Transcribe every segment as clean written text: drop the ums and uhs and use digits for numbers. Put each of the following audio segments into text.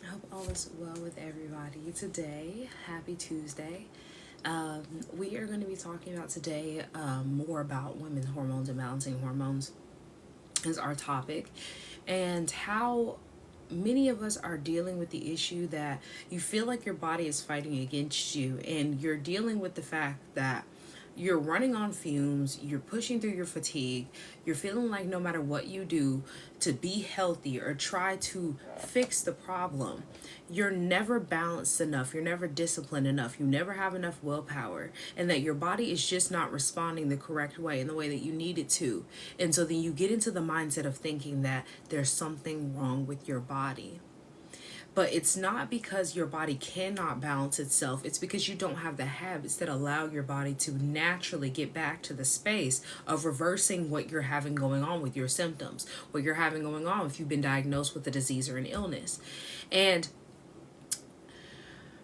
Hope all is well with everybody today. Happy Tuesday. We are going to be talking about today more about women's hormones and balancing hormones is our topic, and how many of us are dealing with the issue that you feel like your body is fighting against you, and you're dealing with the fact that you're running on fumes, you're pushing through your fatigue, you're feeling like no matter what you do to be healthy or try to fix the problem, you're never balanced enough, you're never disciplined enough, you never have enough willpower, and that your body is just not responding the correct way in the way that you need it to. And so then you get into the mindset of thinking that there's something wrong with your body. But it's not because your body cannot balance itself. It's because you don't have the habits that allow your body to naturally get back to the space of reversing what you're having going on with your symptoms, what you're having going on if you've been diagnosed with a disease or an illness. And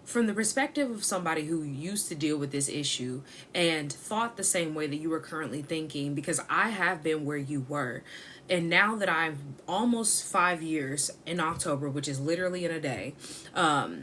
from the perspective of somebody who used to deal with this issue and thought the same way that you are currently thinking, because I have been where you were. And now that I'm almost 5 years in October, which is literally in a day,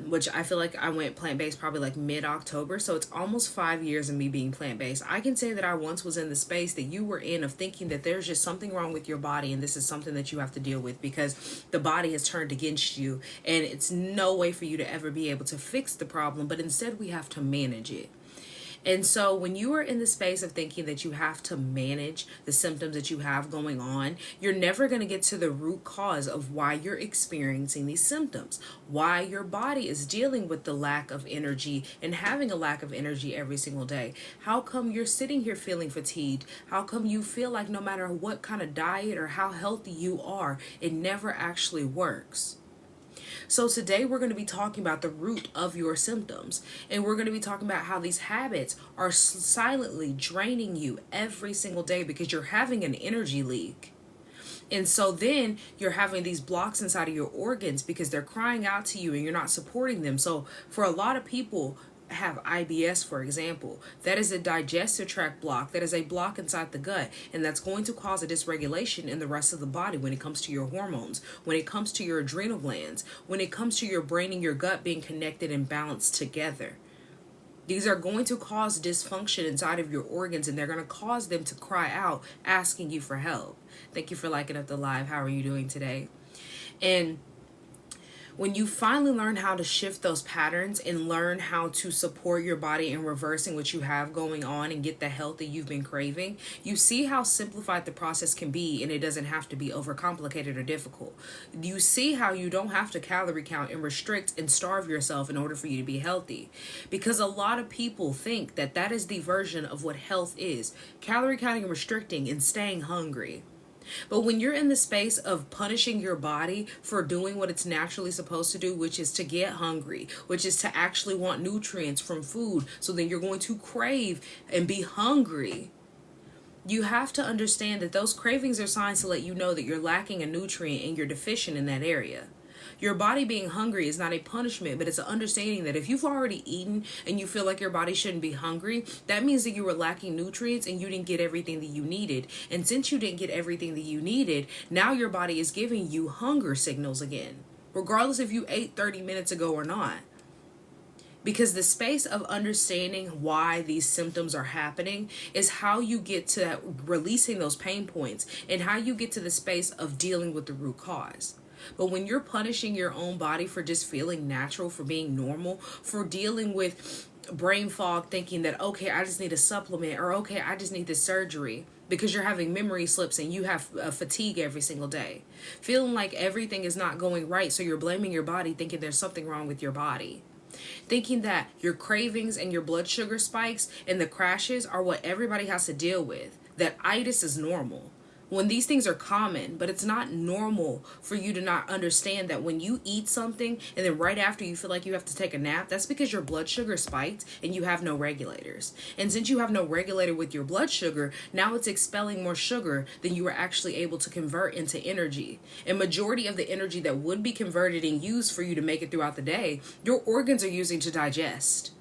which I feel like I went plant-based probably like mid-October. So it's almost 5 years of me being plant-based. I can say that I once was in the space that you were in of thinking that there's just something wrong with your body and this is something that you have to deal with because the body has turned against you and it's no way for you to ever be able to fix the problem, but instead we have to manage it. And so when you are in the space of thinking that you have to manage the symptoms that you have going on, you're never going to get to the root cause of why you're experiencing these symptoms, why your body is dealing with the lack of energy and having a lack of energy every single day. How come you're sitting here feeling fatigued? How come you feel like no matter what kind of diet or how healthy you are, it never actually works? So today we're going to be talking about the root of your symptoms, and we're going to be talking about how these habits are silently draining you every single day because you're having an energy leak. And so then you're having these blocks inside of your organs because they're crying out to you and you're not supporting them. So for a lot of people, have IBS, for example, that is a digestive tract block, that is a block inside the gut, and that's going to cause a dysregulation in the rest of the body when it comes to your hormones, when it comes to your adrenal glands, when it comes to your brain and your gut being connected and balanced together. These are going to cause dysfunction inside of your organs, and they're going to cause them to cry out asking you for help. Thank you for liking up the live. How are you doing today? And when you finally learn how to shift those patterns and learn how to support your body in reversing what you have going on and get the health that you've been craving, you see how simplified the process can be, and it doesn't have to be overcomplicated or difficult. You see how you don't have to calorie count and restrict and starve yourself in order for you to be healthy. Because a lot of people think that that is the version of what health is: calorie counting and restricting and staying hungry. But when you're in the space of punishing your body for doing what it's naturally supposed to do, which is to get hungry, which is to actually want nutrients from food, so then you're going to crave and be hungry, you have to understand that those cravings are signs to let you know that you're lacking a nutrient and you're deficient in that area. Your body being hungry is not a punishment, but it's an understanding that if you've already eaten and you feel like your body shouldn't be hungry, that means that you were lacking nutrients and you didn't get everything that you needed. And since you didn't get everything that you needed, now your body is giving you hunger signals again, regardless if you ate 30 minutes ago or not. Because the space of understanding why these symptoms are happening is how you get to releasing those pain points and how you get to the space of dealing with the root cause. But when you're punishing your own body for just feeling natural, for being normal, for dealing with brain fog, thinking that, okay, I just need a supplement, or okay, I just need this surgery, because you're having memory slips and you have fatigue every single day, feeling like everything is not going right, so you're blaming your body, thinking there's something wrong with your body. Thinking that your cravings and your blood sugar spikes and the crashes are what everybody has to deal with, that itis is normal. When these things are common, but it's not normal for you to not understand that when you eat something and then right after you feel like you have to take a nap, that's because your blood sugar spiked and you have no regulators. And since you have no regulator with your blood sugar, now it's expelling more sugar than you were actually able to convert into energy. And majority of the energy that would be converted and used for you to make it throughout the day, your organs are using to digest.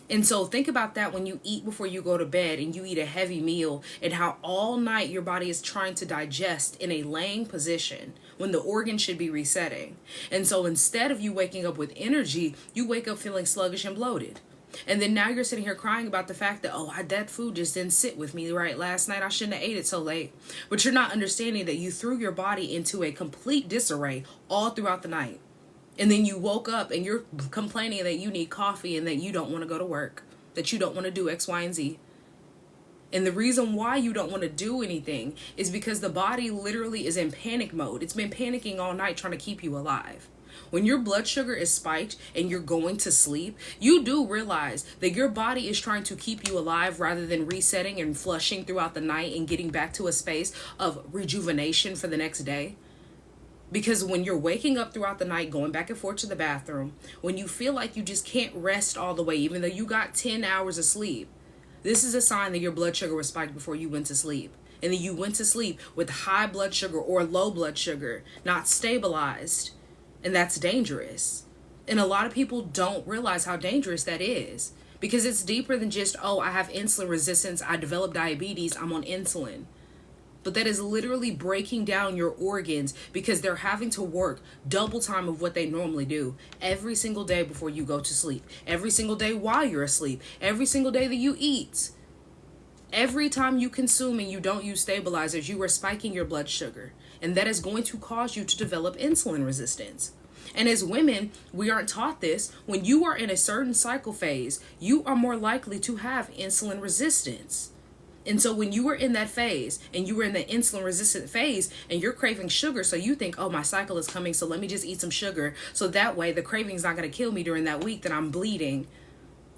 And so think about that when you eat before you go to bed and you eat a heavy meal, and how all night your body is trying to digest in a laying position when the organ should be resetting. And so instead of you waking up with energy, you wake up feeling sluggish and bloated. And then now you're sitting here crying about the fact that, oh, that food just didn't sit with me right last night. I shouldn't have ate it so late. But you're not understanding that you threw your body into a complete disarray all throughout the night. And then you woke up and you're complaining that you need coffee and that you don't want to go to work, that you don't want to do X, Y, and Z. And the reason why you don't want to do anything is because the body literally is in panic mode. It's been panicking all night trying to keep you alive. When your blood sugar is spiked and you're going to sleep, you do realize that your body is trying to keep you alive rather than resetting and flushing throughout the night and getting back to a space of rejuvenation for the next day. Because when you're waking up throughout the night, going back and forth to the bathroom, when you feel like you just can't rest all the way, even though you got 10 hours of sleep, this is a sign that your blood sugar was spiked before you went to sleep. And then you went to sleep with high blood sugar or low blood sugar, not stabilized. And that's dangerous. And a lot of people don't realize how dangerous that is. Because it's deeper than just, oh, I have insulin resistance, I developed diabetes, I'm on insulin. But that is literally breaking down your organs because they're having to work double time of what they normally do every single day before you go to sleep, every single day while you're asleep, every single day that you eat. Every time you consume and you don't use stabilizers, you are spiking your blood sugar. And that is going to cause you to develop insulin resistance. And as women, we aren't taught this. When you are in a certain cycle phase, you are more likely to have insulin resistance. And so when you were in that phase and you were in the insulin resistant phase and you're craving sugar, so you think, oh, my cycle is coming, so let me just eat some sugar. So that way the craving's not going to kill me during that week that I'm bleeding.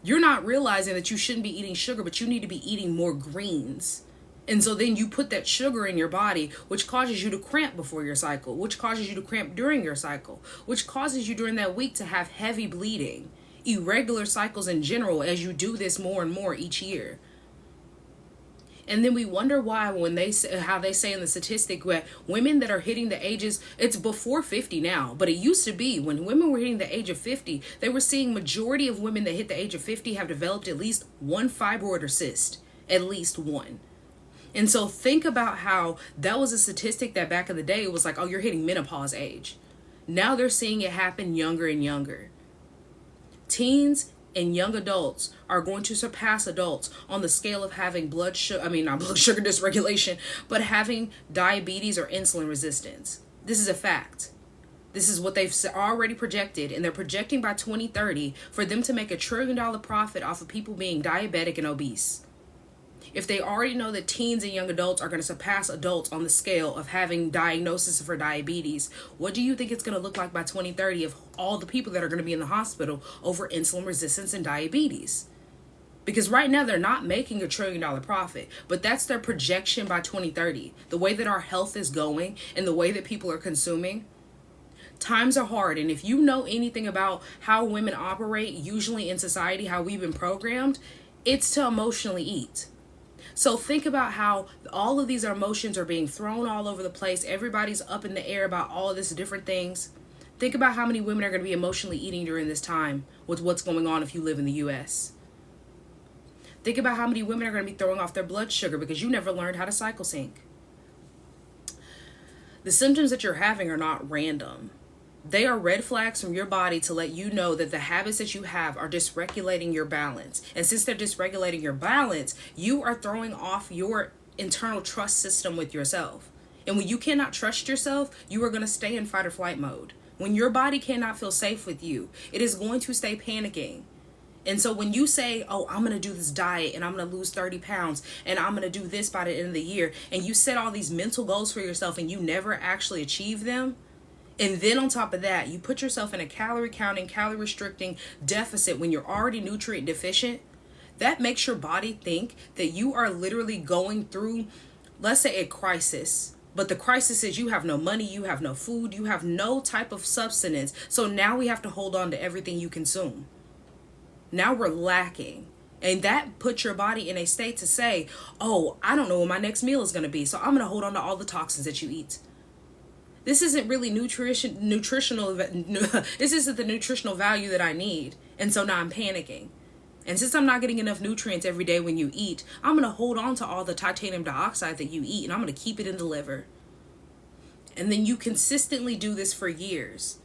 You're not realizing that you shouldn't be eating sugar, but you need to be eating more greens. And so then you put that sugar in your body, which causes you to cramp before your cycle, which causes you to cramp during your cycle, which causes you during that week to have heavy bleeding, irregular cycles in general as you do this more and more each year. And then we wonder why when they say, how they say in the statistic where women that are hitting the ages, it's before 50 now, but it used to be when women were hitting the age of 50, they were seeing majority of women that hit the age of 50 have developed at least one fibroid or cyst, at least one. And so think about how that was a statistic that back in the day, it was like, oh, you're hitting menopause age. Now they're seeing it happen younger and younger. Teens and young adults are going to surpass adults on the scale of having not blood sugar dysregulation, but having diabetes or insulin resistance. This is a fact. This is what they've already projected, and they're projecting by 2030 for them to make $1 trillion profit off of people being diabetic and obese. If they already know that teens and young adults are going to surpass adults on the scale of having diagnosis for diabetes, what do you think it's going to look like by 2030 of all the people that are going to be in the hospital over insulin resistance and diabetes? Because right now they're not making $1 trillion profit, but that's their projection by 2030. The way that our health is going and the way that people are consuming. Times are hard, and if you know anything about how women operate, usually in society, how we've been programmed, it's to emotionally eat. So think about how all of these emotions are being thrown all over the place. Everybody's up in the air about all of this different things. Think about how many women are going to be emotionally eating during this time with what's going on if you live in the U.S. Think about how many women are going to be throwing off their blood sugar because you never learned how to cycle sync. The symptoms that you're having are not random. They are red flags from your body to let you know that the habits that you have are dysregulating your balance. And since they're dysregulating your balance, you are throwing off your internal trust system with yourself. And when you cannot trust yourself, you are going to stay in fight or flight mode. When your body cannot feel safe with you, it is going to stay panicking. And so when you say, oh, I'm going to do this diet and I'm going to lose 30 pounds and I'm going to do this by the end of the year, and you set all these mental goals for yourself and you never actually achieve them, and then on top of that, you put yourself in a calorie counting, calorie restricting deficit when you're already nutrient deficient, that makes your body think that you are literally going through, let's say, a crisis. But the crisis is you have no money, you have no food, you have no type of substance. So now we have to hold on to everything you consume. Now we're lacking. And that puts your body in a state to say, oh, I don't know what my next meal is going to be, so I'm going to hold on to all the toxins that you eat. This isn't really nutritional. This isn't the nutritional value that I need. And so now I'm panicking. And since I'm not getting enough nutrients every day when you eat, I'm going to hold on to all the titanium dioxide that you eat and I'm going to keep it in the liver. And then you consistently do this for years.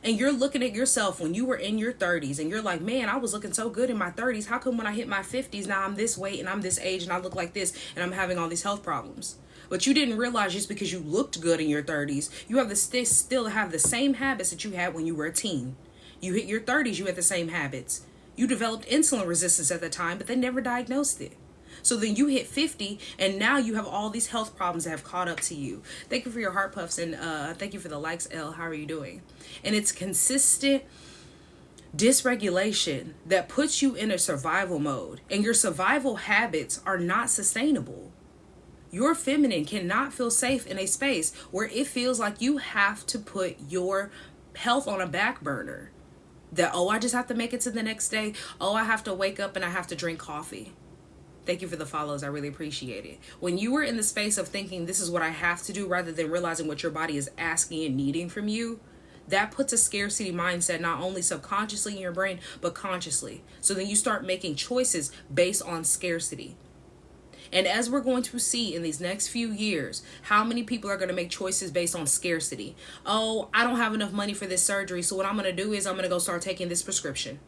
And you're looking at yourself when you were in your 30s and you're like, man, I was looking so good in my 30s. How come when I hit my 50s, now I'm this weight and I'm this age and I look like this and I'm having all these health problems? But you didn't realize just because you looked good in your 30s, you have still have the same habits that you had when you were a teen. You hit your 30s, you had the same habits. You developed insulin resistance at the time, but they never diagnosed it. So then you hit 50 and now you have all these health problems that have caught up to you. Thank you for your heart puffs and thank you for the likes, L. How are you doing? And it's consistent dysregulation that puts you in a survival mode, and your survival habits are not sustainable. Your feminine cannot feel safe in a space where it feels like you have to put your health on a back burner. That, oh, I just have to make it to the next day. Oh, I have to wake up and I have to drink coffee. Thank you for the follows. I really appreciate it. When you are in the space of thinking this is what I have to do rather than realizing what your body is asking and needing from you, that puts a scarcity mindset not only subconsciously in your brain, but consciously. So then you start making choices based on scarcity. And as we're going to see in these next few years, how many people are going to make choices based on scarcity? Oh, I don't have enough money for this surgery, so what I'm going to do is I'm going to go start taking this prescription.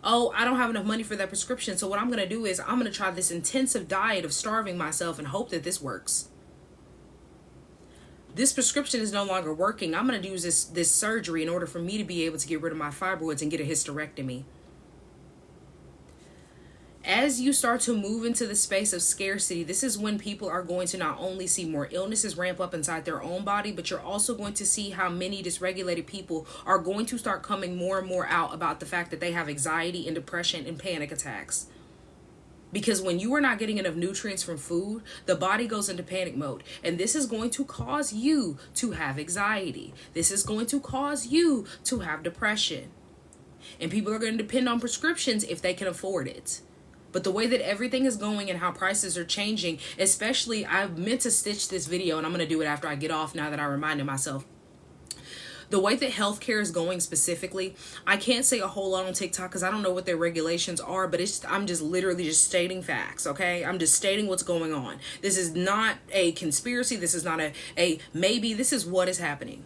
Oh, I don't have enough money for that prescription, so what I'm going to do is I'm going to try this intensive diet of starving myself and hope that this works. This prescription is no longer working. I'm going to use this surgery in order for me to be able to get rid of my fibroids and get a hysterectomy. As you start to move into the space of scarcity, this is when people are going to not only see more illnesses ramp up inside their own body, but you're also going to see how many dysregulated people are going to start coming more and more out about the fact that they have anxiety and depression and panic attacks. Because when you are not getting enough nutrients from food, the body goes into panic mode. And this is going to cause you to have anxiety. This is going to cause you to have depression. And people are going to depend on prescriptions if they can afford it. But the way that everything is going and how prices are changing, especially, I meant to stitch this video and I'm going to do it after I get off now that I reminded myself. The way that healthcare is going specifically, I can't say a whole lot on TikTok because I don't know what their regulations are, but I'm just literally just stating facts, okay? I'm just stating what's going on. This is not a conspiracy. This is not a maybe. This is what is happening.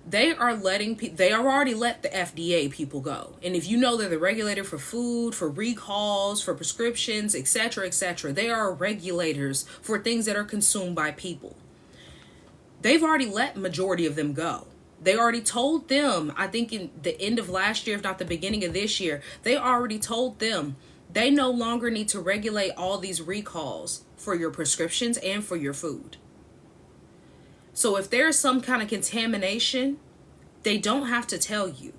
They are already let the FDA people go. And if you know they're the regulator for food, for recalls, for prescriptions, etc., they are regulators for things that are consumed by people. They've already let majority of them go. They already told them, I think in the end of last year, if not the beginning of this year, they already told them they no longer need to regulate all these recalls for your prescriptions and for your food. So if there's some kind of contamination, they don't have to tell you.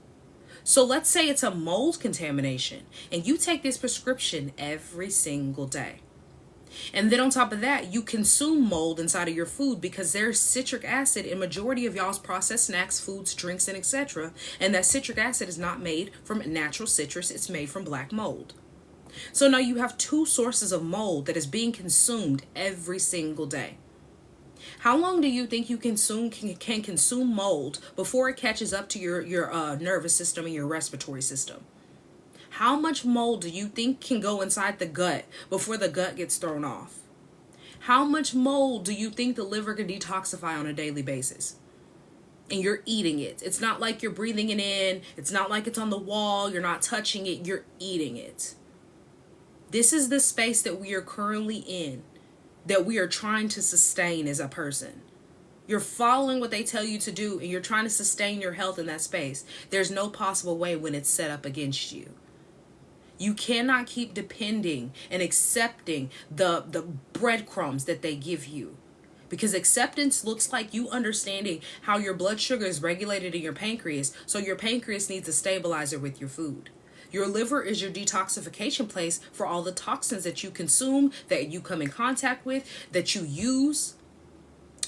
So let's say it's a mold contamination and you take this prescription every single day. And then on top of that, you consume mold inside of your food because there's citric acid in majority of y'all's processed snacks, foods, drinks, and etc. And that citric acid is not made from natural citrus. It's made from black mold. So now you have two sources of mold that is being consumed every single day. How long do you think you can consume mold before it catches up to your nervous system and your respiratory system? How much mold do you think can go inside the gut before the gut gets thrown off? How much mold do you think the liver can detoxify on a daily basis? And you're eating it. It's not like you're breathing it in. It's not like it's on the wall. You're not touching it. You're eating it. This is the space that we are currently in, that we are trying to sustain as a person. You're following what they tell you to do and you're trying to sustain your health in that space. There's no possible way when it's set up against you. You cannot keep depending and accepting the breadcrumbs that they give you. Because acceptance looks like you understanding how your blood sugar is regulated in your pancreas. So your pancreas needs a stabilizer with your food. Your liver is your detoxification place for all the toxins that you consume, that you come in contact with, that you use.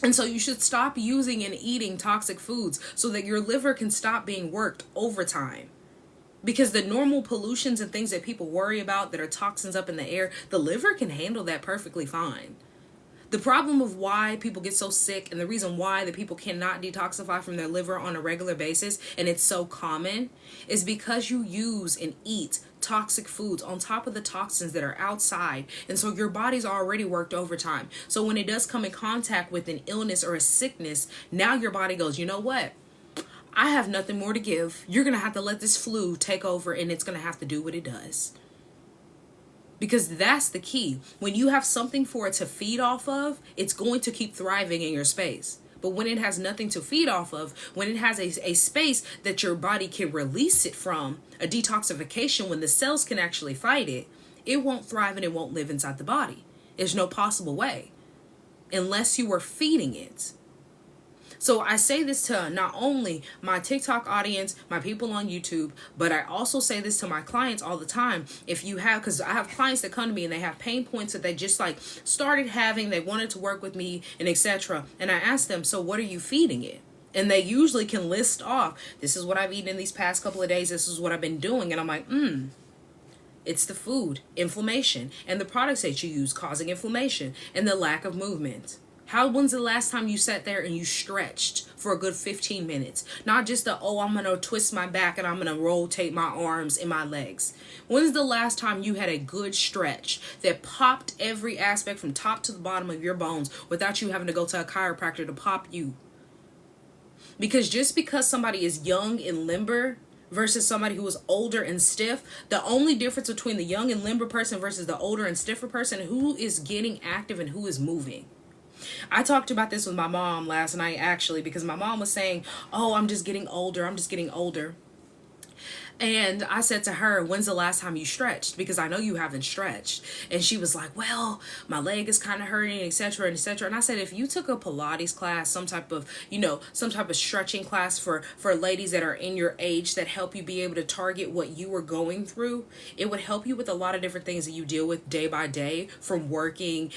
And so you should stop using and eating toxic foods so that your liver can stop being worked overtime. Because the normal pollutions and things that people worry about that are toxins up in the air, the liver can handle that perfectly fine. The problem of why people get so sick and the reason why the people cannot detoxify from their liver on a regular basis, and it's so common, is because you use and eat toxic foods on top of the toxins that are outside. And so your body's already worked overtime. So when it does come in contact with an illness or a sickness, now your body goes, you know what? I have nothing more to give. You're going to have to let this flu take over, and it's going to have to do what it does. Because that's the key. When you have something for it to feed off of, it's going to keep thriving in your space. But when it has nothing to feed off of, when it has a space that your body can release it from, a detoxification when the cells can actually fight it, it won't thrive and it won't live inside the body. There's no possible way unless you are feeding it. So I say this to not only my TikTok audience, my people on YouTube, but I also say this to my clients all the time. If you have, because I have clients that come to me and they have pain points that they just like started having, they wanted to work with me and etc. And I ask them, so what are you feeding it? And they usually can list off, this is what I've eaten in these past couple of days, this is what I've been doing. And I'm like, it's the food, inflammation, and the products that you use causing inflammation and the lack of movement. When's the last time you sat there and you stretched for a good 15 minutes? Not just I'm going to twist my back and I'm going to rotate my arms and my legs. When's the last time you had a good stretch that popped every aspect from top to the bottom of your bones without you having to go to a chiropractor to pop you? Because just because somebody is young and limber versus somebody who is older and stiff, the only difference between the young and limber person versus the older and stiffer person, who is getting active and who is moving. I talked about this with my mom last night, actually, because my mom was saying, oh, I'm just getting older. I'm just getting older. And I said to her, when's the last time you stretched? Because I know you haven't stretched. And she was like, well, my leg is kind of hurting, etc., etc. And I said, if you took a Pilates class, some type of stretching class for ladies that are in your age that help you be able to target what you were going through, it would help you with a lot of different things that you deal with day by day, from working,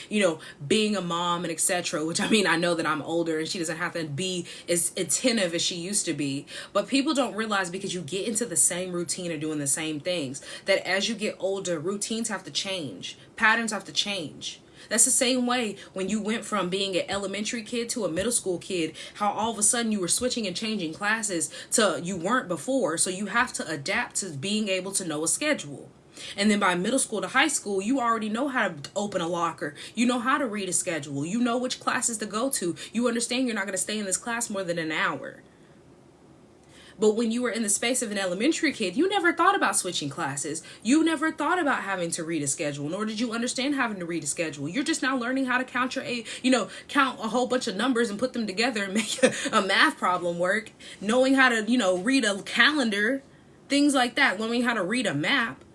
being a mom and etc. Which, I mean, I know that I'm older and she doesn't have to be as attentive as she used to be. But people don't realize, because you get into the same routine of doing the same things, that as you get older, routines have to change, patterns have to change. That's the same way when you went from being an elementary kid to a middle school kid, how all of a sudden you were switching and changing classes to you weren't before. So you have to adapt to being able to know a schedule. And then by middle school to high school, you already know how to open a locker. You know how to read a schedule. You know which classes to go to. You understand you're not going to stay in this class more than an hour. But when you were in the space of an elementary kid, you never thought about switching classes. You never thought about having to read a schedule, nor did you understand having to read a schedule. You're just now learning how to count count a whole bunch of numbers and put them together and make a math problem work. Knowing how to, read a calendar, things like that. Learning how to read a map.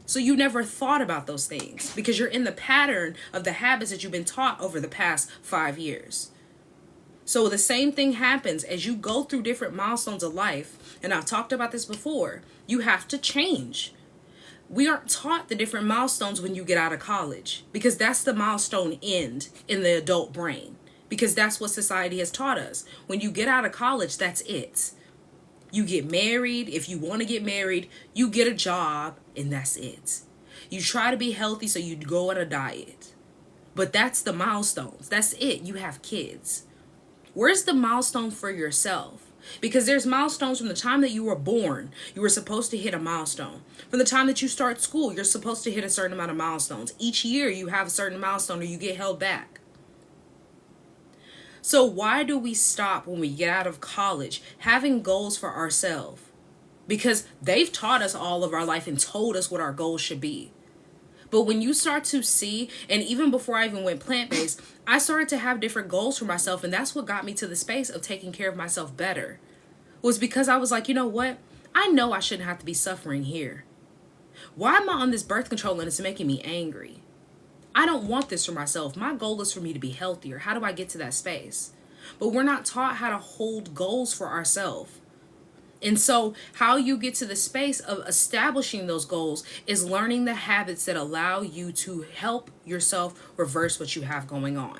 So you never thought about those things because you're in the pattern of the habits that you've been taught over the past 5 years. So the same thing happens as you go through different milestones of life. And I've talked about this before. You have to change. We aren't taught the different milestones when you get out of college, because that's the milestone end in the adult brain, because that's what society has taught us. When you get out of college, that's it. You get married. If you want to get married, you get a job, and that's it. You try to be healthy, so you go on a diet. But that's the milestones. That's it. You have kids. Where's the milestone for yourself? Because there's milestones from the time that you were born. You were supposed to hit a milestone. From the time that you start school, you're supposed to hit a certain amount of milestones. Each year you have a certain milestone or you get held back. So why do we stop when we get out of college having goals for ourselves? Because they've taught us all of our life and told us what our goals should be. But when you start to see, and even before I even went plant-based, I started to have different goals for myself. And that's what got me to the space of taking care of myself better. Was because I was like, you know what? I know I shouldn't have to be suffering here. Why am I on this birth control and it's making me angry? I don't want this for myself. My goal is for me to be healthier. How do I get to that space? But we're not taught how to hold goals for ourselves. And so how you get to the space of establishing those goals is learning the habits that allow you to help yourself reverse what you have going on.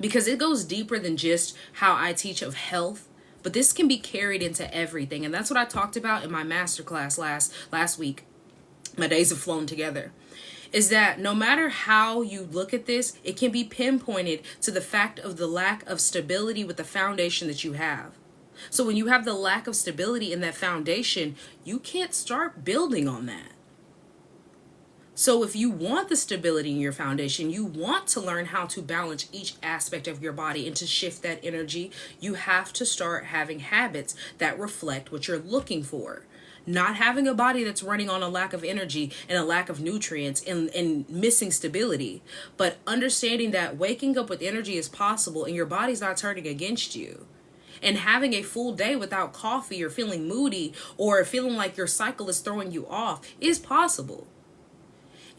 Because it goes deeper than just how I teach of health, but this can be carried into everything. And that's what I talked about in my masterclass last week. My days have flown together. is that no matter how you look at this, it can be pinpointed to the fact of the lack of stability with the foundation that you have. So when you have the lack of stability in that foundation, you can't start building on that. So if you want the stability in your foundation, you want to learn how to balance each aspect of your body and to shift that energy, you have to start having habits that reflect what you're looking for. Not having a body that's running on a lack of energy and a lack of nutrients and missing stability, but understanding that waking up with energy is possible and your body's not turning against you. And having a full day without coffee or feeling moody or feeling like your cycle is throwing you off is possible.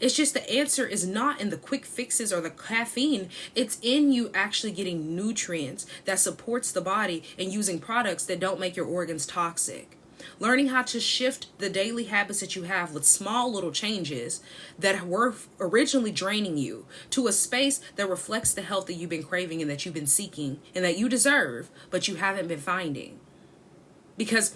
It's just the answer is not in the quick fixes or the caffeine. It's in you actually getting nutrients that supports the body and using products that don't make your organs toxic. Learning how to shift the daily habits that you have with small little changes that were originally draining you to a space that reflects the health that you've been craving and that you've been seeking and that you deserve, but you haven't been finding. Because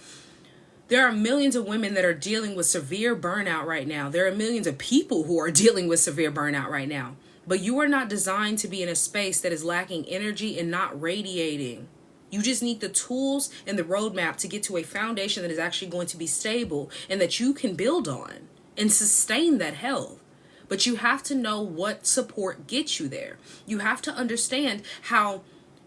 there are millions of women that are dealing with severe burnout right now. There are millions of people who are dealing with severe burnout right now. But you are not designed to be in a space that is lacking energy and not radiating. You just need the tools and the roadmap to get to a foundation that is actually going to be stable and that you can build on and sustain that health. But you have to know what support gets you there. You have to understand how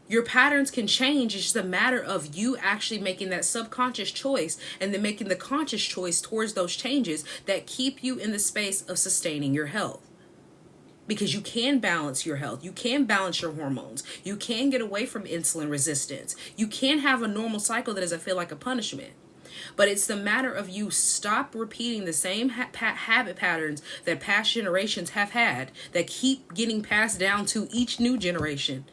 your patterns can change. It's just a matter of you actually making that subconscious choice and then making the conscious choice towards those changes that keep you in the space of sustaining your health. Because you can balance your health. You can balance your hormones. You can get away from insulin resistance. You can have a normal cycle that doesn't feel like a punishment. But it's the matter of you stop repeating the same habit patterns that past generations have had that keep getting passed down to each new generation.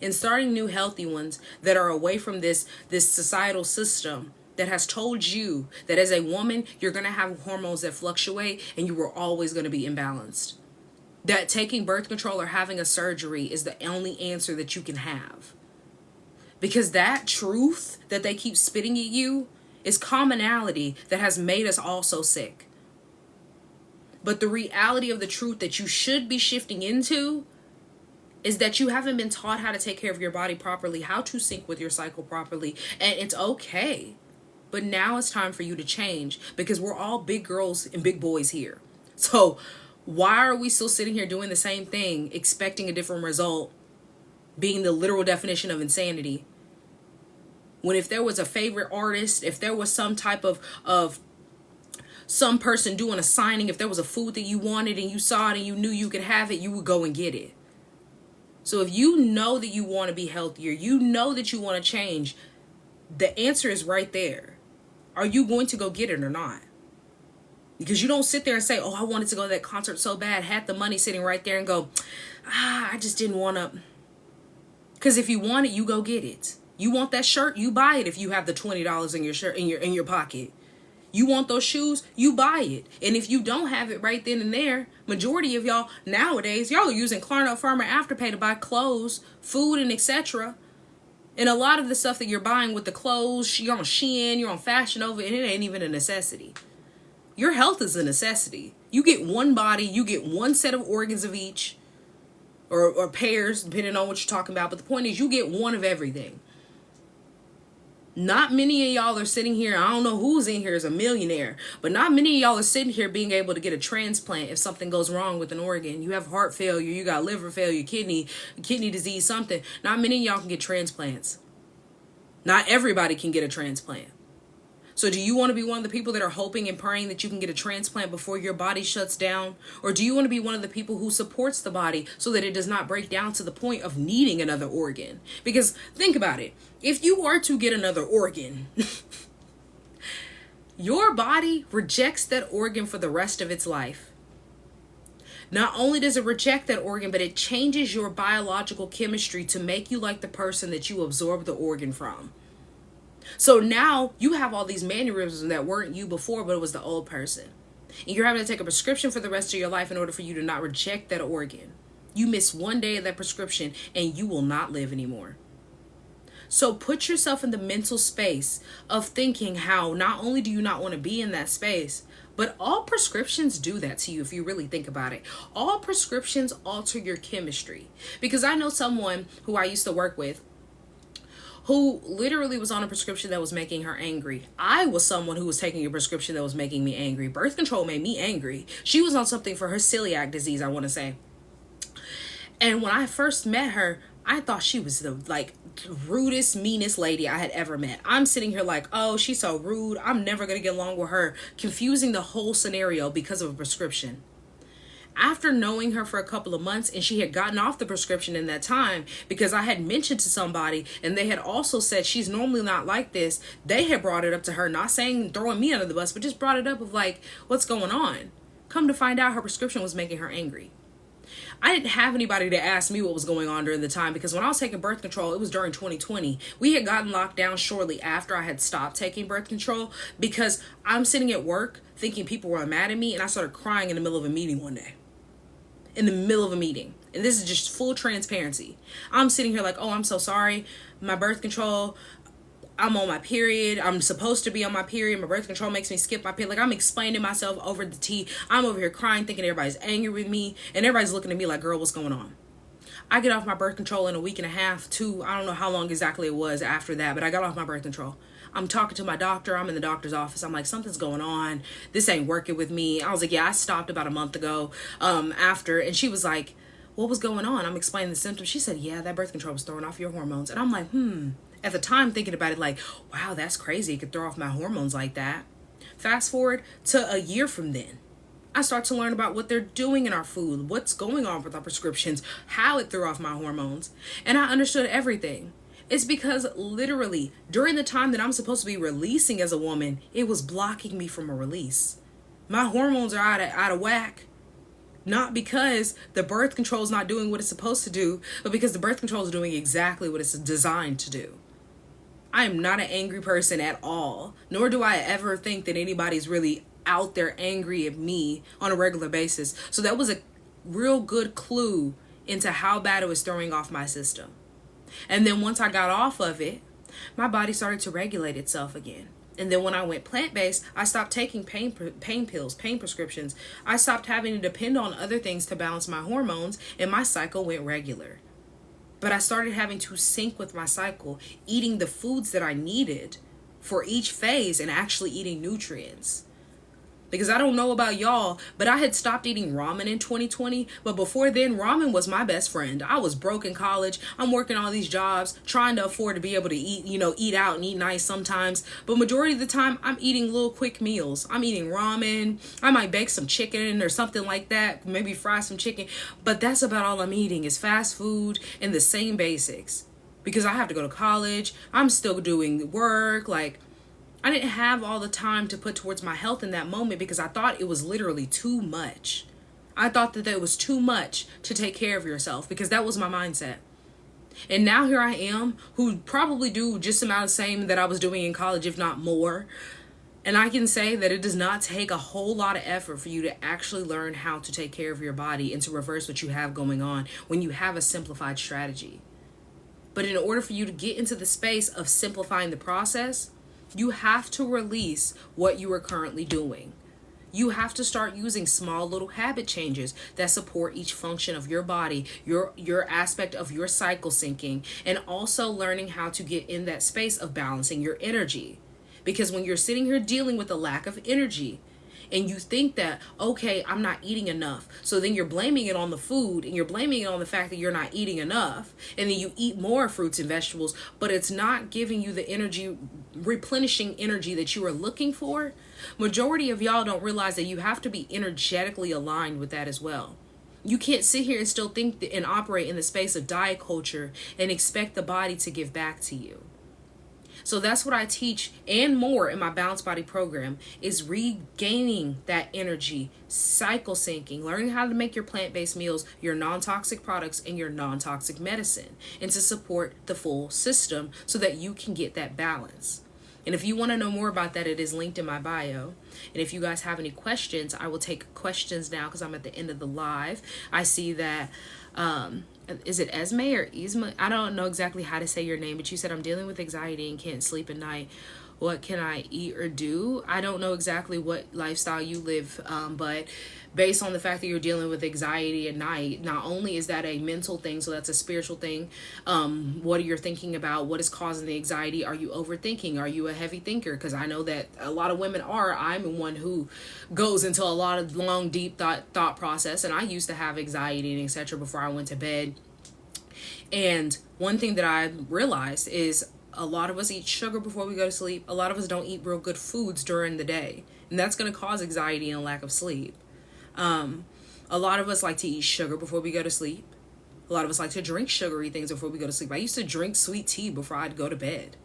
And starting new healthy ones that are away from this societal system that has told you that as a woman, you're going to have hormones that fluctuate and you are always going to be imbalanced. That taking birth control or having a surgery is the only answer that you can have. Because that truth that they keep spitting at you is commonality that has made us all so sick. But the reality of the truth that you should be shifting into is that you haven't been taught how to take care of your body properly, how to sync with your cycle properly, and it's okay. But now it's time for you to change because we're all big girls and big boys here. So why are we still sitting here doing the same thing, expecting a different result, being the literal definition of insanity? When if there was a favorite artist, if there was some type of some person doing a signing, if there was a food that you wanted and you saw it and you knew you could have it, you would go and get it. So if you know that you want to be healthier, you know that you want to change, the answer is right there. Are you going to go get it or not? Because you don't sit there and say, oh, I wanted to go to that concert so bad, had the money sitting right there and go, I just didn't want to. Because if you want it, you go get it. You want that shirt, you buy it if you have the $20 in your shirt in your pocket. You want those shoes, you buy it. And if you don't have it right then and there, majority of y'all nowadays, y'all are using Klarna, Farmer, Afterpay to buy clothes, food, and etc. And a lot of the stuff that you're buying with the clothes, you're on Shein, you're on Fashion Nova, and it ain't even a necessity. Your health is a necessity. You get one body, you get one set of organs of each, or pairs, depending on what you're talking about. But the point is, you get one of everything. Not many of y'all are sitting here, I don't know who's in here is a millionaire, but not many of y'all are sitting here being able to get a transplant if something goes wrong with an organ. You have heart failure, you got liver failure, kidney disease, something. Not many of y'all can get transplants. Not everybody can get a transplant. So do you want to be one of the people that are hoping and praying that you can get a transplant before your body shuts down? Or do you want to be one of the people who supports the body so that it does not break down to the point of needing another organ? Because think about it. If you are to get another organ, your body rejects that organ for the rest of its life. Not only does it reject that organ, but it changes your biological chemistry to make you like the person that you absorbed the organ from. So now you have all these mannerisms that weren't you before, but it was the old person. And you're having to take a prescription for the rest of your life in order for you to not reject that organ. You miss one day of that prescription and you will not live anymore. So put yourself in the mental space of thinking how not only do you not want to be in that space, but all prescriptions do that to you if you really think about it. All prescriptions alter your chemistry. Because I know someone who I used to work with who literally was on a prescription that was making her angry. I was someone who was taking a prescription that was making me angry. Birth control made me angry. She was on something for her celiac disease, I want to say. And when I first met her, I thought she was the rudest, meanest lady I had ever met. I'm sitting here like, oh, she's so rude. I'm never going to get along with her. Confusing the whole scenario because of a prescription. After knowing her for a couple of months, and she had gotten off the prescription in that time because I had mentioned to somebody and they had also said she's normally not like this. They had brought it up to her, not saying throwing me under the bus, but just brought it up of like, what's going on? Come to find out her prescription was making her angry. I didn't have anybody to ask me what was going on during the time because when I was taking birth control, it was during 2020. We had gotten locked down shortly after I had stopped taking birth control because I'm sitting at work thinking people were mad at me, and I started crying in the middle of a meeting one day. In the middle of a meeting. And this is just full transparency. I'm sitting here like, oh, I'm so sorry. My birth control, I'm on my period. I'm supposed to be on my period. My birth control makes me skip my period. Like, I'm explaining myself over the tea. I'm over here crying, thinking everybody's angry with me. And everybody's looking at me like, girl, what's going on? I get off my birth control in a week and a half, 2. I don't know how long exactly it was after that, but I got off my birth control. I'm talking to my doctor. I'm in the doctor's office. I'm like, something's going on. This ain't working with me. I was like, yeah, I stopped about a month ago after. And she was like, what was going on? I'm explaining the symptoms. She said, yeah, that birth control was throwing off your hormones. And I'm like, At the time, thinking about it like, wow, that's crazy. It could throw off my hormones like that. Fast forward to a year from then. I start to learn about what they're doing in our food, what's going on with our prescriptions, how it threw off my hormones. And I understood everything. It's because literally during the time that I'm supposed to be releasing as a woman, it was blocking me from a release. My hormones are out of whack. Not because the birth control is not doing what it's supposed to do, but because the birth control is doing exactly what it's designed to do. I am not an angry person at all, nor do I ever think that anybody's really out there angry at me on a regular basis. So that was a real good clue into how bad it was throwing off my system. And then once I got off of it, my body started to regulate itself again. And then when I went plant-based, I stopped taking pain pills, pain prescriptions. I stopped having to depend on other things to balance my hormones, and my cycle went regular. But I started having to sync with my cycle, eating the foods that I needed for each phase and actually eating nutrients. Because I don't know about y'all, but I had stopped eating ramen in 2020. But before then, ramen was my best friend. I was broke in college. I'm working all these jobs, trying to afford to be able to eat out and eat nice sometimes. But majority of the time, I'm eating little quick meals. I'm eating ramen. I might bake some chicken or something like that. Maybe fry some chicken. But that's about all I'm eating is fast food and the same basics. Because I have to go to college. I'm still doing work. I didn't have all the time to put towards my health in that moment because I thought it was literally too much. I thought that it was too much to take care of yourself because that was my mindset. And now here I am, who probably do just about the same that I was doing in college, if not more. And I can say that it does not take a whole lot of effort for you to actually learn how to take care of your body and to reverse what you have going on when you have a simplified strategy. But in order for you to get into the space of simplifying the process, you have to release what you are currently doing. You have to start using small little habit changes that support each function of your body, your aspect of your cycle syncing, and also learning how to get in that space of balancing your energy. Because when you're sitting here dealing with a lack of energy, and you think that, okay, I'm not eating enough. So then you're blaming it on the food and you're blaming it on the fact that you're not eating enough. And then you eat more fruits and vegetables, but it's not giving you the energy, replenishing energy that you are looking for. Majority of y'all don't realize that you have to be energetically aligned with that as well. You can't sit here and still think and operate in the space of diet culture and expect the body to give back to you. So that's what I teach and more in my Balanced Body program is regaining that energy, cycle syncing, learning how to make your plant-based meals, your non-toxic products, and your non-toxic medicine, and to support the full system so that you can get that balance. And if you want to know more about that, it is linked in my bio. And if you guys have any questions, I will take questions now because I'm at the end of the live. I see that, is it Esme or Isma? I don't know exactly how to say your name, but you said, I'm dealing with anxiety and can't sleep at night. What can I eat or do? I don't know exactly what lifestyle you live, but based on the fact that you're dealing with anxiety at night, not only is that a mental thing, so that's a spiritual thing. What are you thinking about? What is causing the anxiety? Are you overthinking? Are you a heavy thinker? Because I know that a lot of women are. I'm one who goes into a lot of long, deep thought process, and I used to have anxiety and etc. before I went to bed. And one thing that I realized is a lot of us eat sugar before we go to sleep. A lot of us don't eat real good foods during the day, and that's going to cause anxiety and lack of sleep. A lot of us like to eat sugar before we go to sleep. A lot of us like to drink sugary things before we go to sleep. I used to drink sweet tea before I'd go to bed.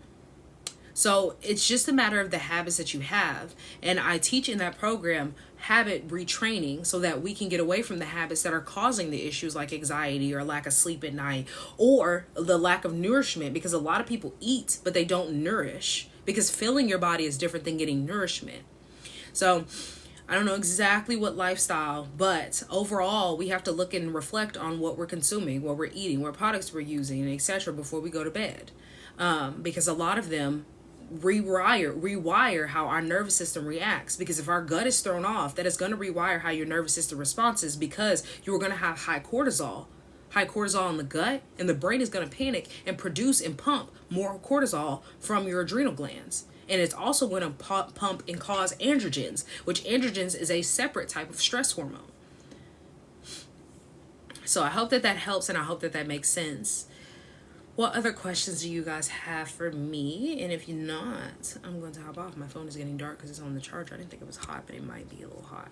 So it's just a matter of the habits that you have. And I teach in that program habit retraining so that we can get away from the habits that are causing the issues like anxiety or lack of sleep at night or the lack of nourishment, because a lot of people eat, but they don't nourish, because filling your body is different than getting nourishment. So I don't know exactly what lifestyle, but overall, we have to look and reflect on what we're consuming, what we're eating, what products we're using, etc. before we go to bed. Because a lot of them rewire how our nervous system reacts. Because if our gut is thrown off, that is going to rewire how your nervous system responds, because you're going to have high cortisol in the gut, and the brain is going to panic and produce and pump more cortisol from your adrenal glands. And it's also going to pump and cause androgens, which androgens is a separate type of stress hormone. So I hope that helps, and I hope that makes sense. What other questions do you guys have for me? And if you're not, I'm going to hop off. My phone is getting dark because it's on the charger. I didn't think it was hot, but it might be a little hot.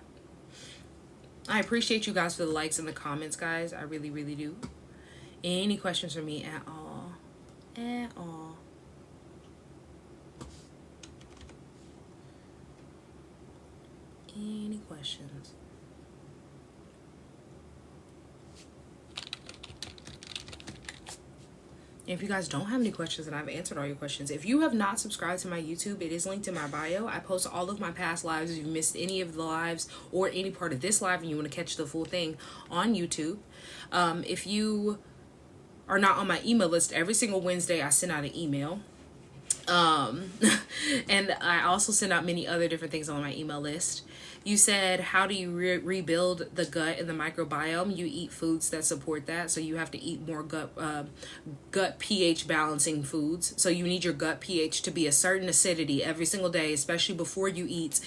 I appreciate you guys for the likes and the comments, guys. I really, really do. Any questions for me at all? At all? Any questions? If you guys don't have any questions, and I've answered all your questions, if you have not subscribed to my YouTube, it is linked in my bio. I post all of my past lives. If you missed any of the lives or any part of this live and you want to catch the full thing on YouTube. If you are not on my email list, every single Wednesday I send out an email. And I also send out many other different things on my email list. You said, how do you rebuild the gut and the microbiome? You eat foods that support that. So you have to eat more gut pH balancing foods. So you need your gut pH to be a certain acidity every single day, especially before you eat.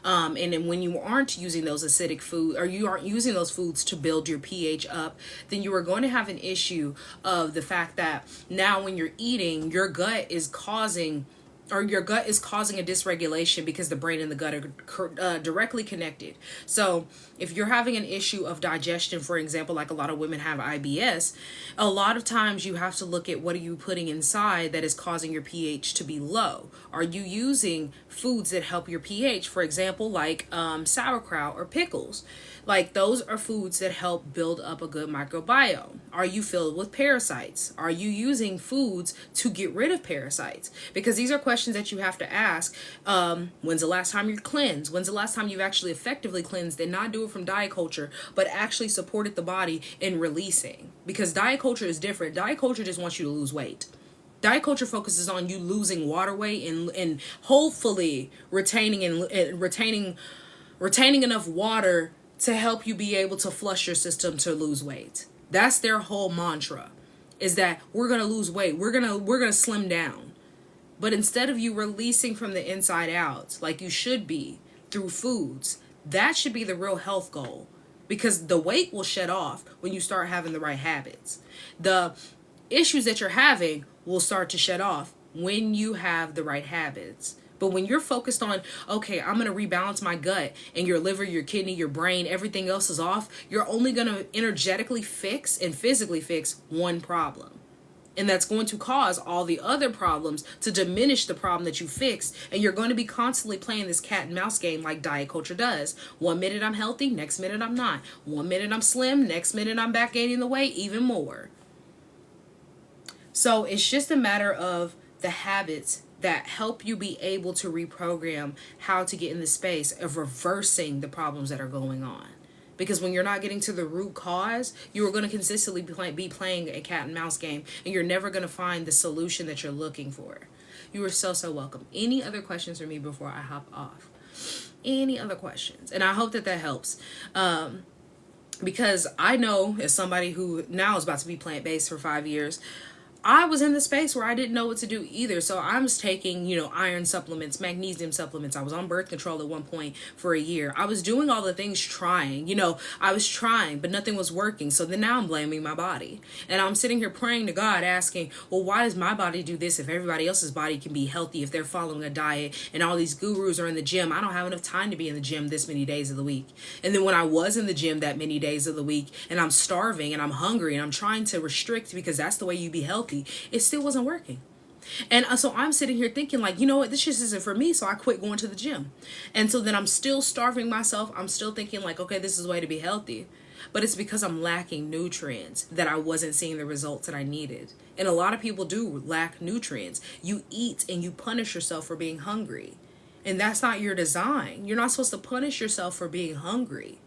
And then when you aren't using those acidic food, or you aren't using those foods to build your pH up, then you are going to have an issue of the fact that now when you're eating, your gut is causing a dysregulation, because the brain and the gut are directly connected. So if you're having an issue of digestion, for example, like a lot of women have IBS, a lot of times you have to look at what are you putting inside that is causing your pH to be low. Are you using foods that help your pH, for example, like sauerkraut or pickles? Like, those are foods that help build up a good microbiome. Are you filled with parasites? Are you using foods to get rid of parasites? Because these are questions that you have to ask. When's the last time you cleansed? When's the last time you've actually effectively cleansed and not do it from diet culture, but actually supported the body in releasing? Because diet culture is different. Diet culture just wants you to lose weight. Diet culture focuses on you losing water weight and hopefully retaining enough water to help you be able to flush your system to lose weight. That's their whole mantra, is that we're going to lose weight. We're going to slim down. But instead of you releasing from the inside out, like you should be through foods, that should be the real health goal, because the weight will shed off when you start having the right habits. The issues that you're having will start to shed off when you have the right habits. But when you're focused on, okay, I'm going to rebalance my gut, and your liver, your kidney, your brain, everything else is off, you're only going to energetically fix and physically fix one problem. And that's going to cause all the other problems to diminish the problem that you fixed. And you're going to be constantly playing this cat and mouse game like diet culture does. 1 minute I'm healthy, next minute I'm not. 1 minute I'm slim, next minute I'm back gaining the weight even more. So it's just a matter of the habits that help you be able to reprogram how to get in the space of reversing the problems that are going on. Because when you're not getting to the root cause, you are going to consistently be playing a cat and mouse game, and you're never going to find the solution that you're looking for. You are so, so welcome. Any other questions for me before I hop off? Any other questions? And I hope that helps. Because I know, as somebody who now is about to be plant-based for 5 years, I was in the space where I didn't know what to do either. So I was taking, iron supplements, magnesium supplements. I was on birth control at one point for a year. I was doing all the things trying, I was trying, but nothing was working. So then now I'm blaming my body. And I'm sitting here praying to God, asking, well, why does my body do this if everybody else's body can be healthy, if they're following a diet and all these gurus are in the gym? I don't have enough time to be in the gym this many days of the week. And then when I was in the gym that many days of the week and I'm starving and I'm hungry and I'm trying to restrict because that's the way you be healthy, it still wasn't working. And so I'm sitting here thinking like, you know what, this just isn't for me. So I quit going to the gym. And so then I'm still starving myself. I'm still thinking like, okay, this is the way to be healthy. But it's because I'm lacking nutrients that I wasn't seeing the results that I needed. And a lot of people do lack nutrients. You eat and you punish yourself for being hungry. And that's not your design. You're not supposed to punish yourself for being hungry.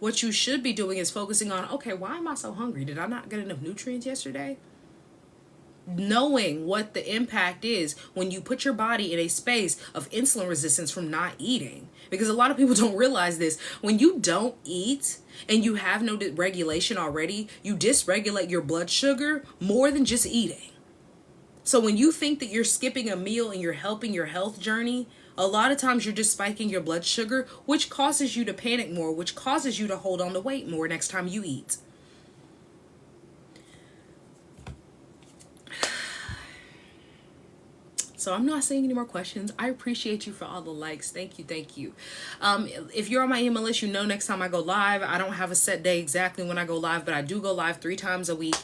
What you should be doing is focusing on, okay, why am I so hungry? Did I not get enough nutrients yesterday? Knowing what the impact is when you put your body in a space of insulin resistance from not eating. Because a lot of people don't realize this. When you don't eat and you have no regulation already, you dysregulate your blood sugar more than just eating. So when you think that you're skipping a meal and you're helping your health journey, a lot of times you're just spiking your blood sugar, which causes you to panic more, which causes you to hold on to weight more next time you eat. So I'm not seeing any more questions. I appreciate you for all the likes. Thank you. Thank you. If you're on my email list, next time I go live, I don't have a set day exactly when I go live, but I do go live 3 times a week.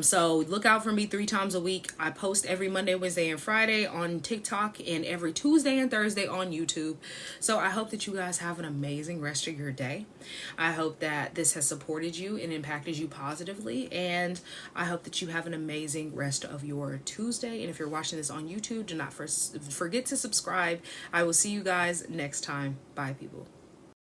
So look out for me 3 times a week. I post every Monday, Wednesday, and Friday on TikTok and every Tuesday and Thursday on YouTube. So I hope that you guys have an amazing rest of your day. I hope that this has supported you and impacted you positively. And I hope that you have an amazing rest of your Tuesday. And if you're watching this on YouTube, do not forget to subscribe. I will see you guys next time. Bye, people.